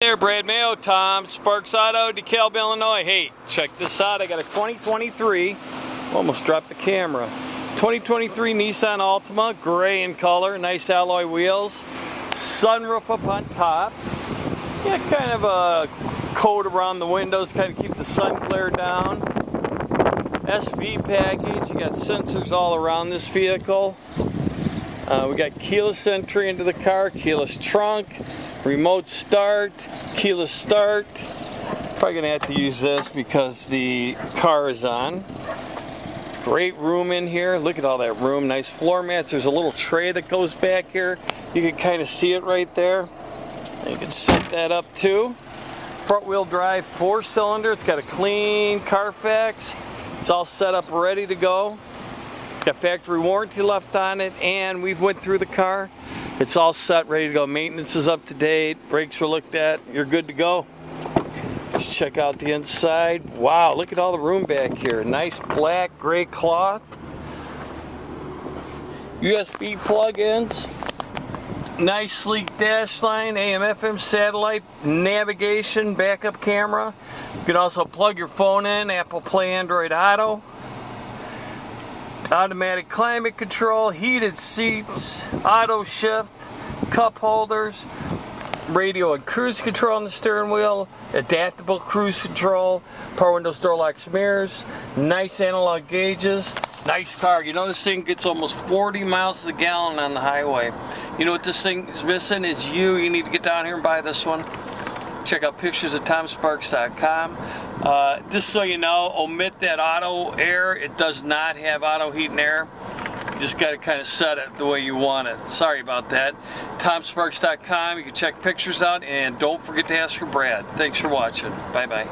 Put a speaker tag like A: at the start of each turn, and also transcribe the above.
A: There, Brad Mayo, Tom Sparks Auto, DeKalb, Illinois. Hey, check this out. I got a 2023, almost dropped the camera, 2023 Nissan Altima, gray in color, nice alloy wheels, sunroof up on top. Yeah, kind of a coat around the windows, kind of keep the sun glare down. SV package, you got sensors all around this vehicle. We got keyless entry into the car, keyless trunk, remote start, keyless start. Probably gonna have to use this because the car is on. Great room in here. Look at all that room. Nice floor mats. There's a little tray that goes back here. You can kind of see it right there. You can set that up too. Front wheel drive, 4-cylinder. It's got a clean CarFax. It's all set up, ready to go. It's got factory warranty left on it, and we've went through the car. It's all set, ready to go. Maintenance is up to date. Brakes were looked at. You're good to go. Let's check out the inside. Wow, look at all the room back here. Nice black gray cloth. USB plug-ins. Nice sleek dash line, AM/FM satellite, navigation, backup camera. You can also plug your phone in, Apple Play, Android Auto. Automatic climate control, heated seats, auto shift, cup holders, radio and cruise control on the steering wheel, adaptable cruise control, power windows, door locks, mirrors, nice analog gauges. Nice car. You know, this thing gets almost 40 miles to the gallon on the highway. You know what this thing is missing is you. You need to get down here and buy this one. Check out pictures at tomsparks.com. Just so you know, omit that auto air. It does not have auto heat and air. You just got to kind of set it the way you want it. Sorry about that. tomsparks.com. You can check pictures out, and don't forget to ask for Brad. Thanks for watching. Bye-bye.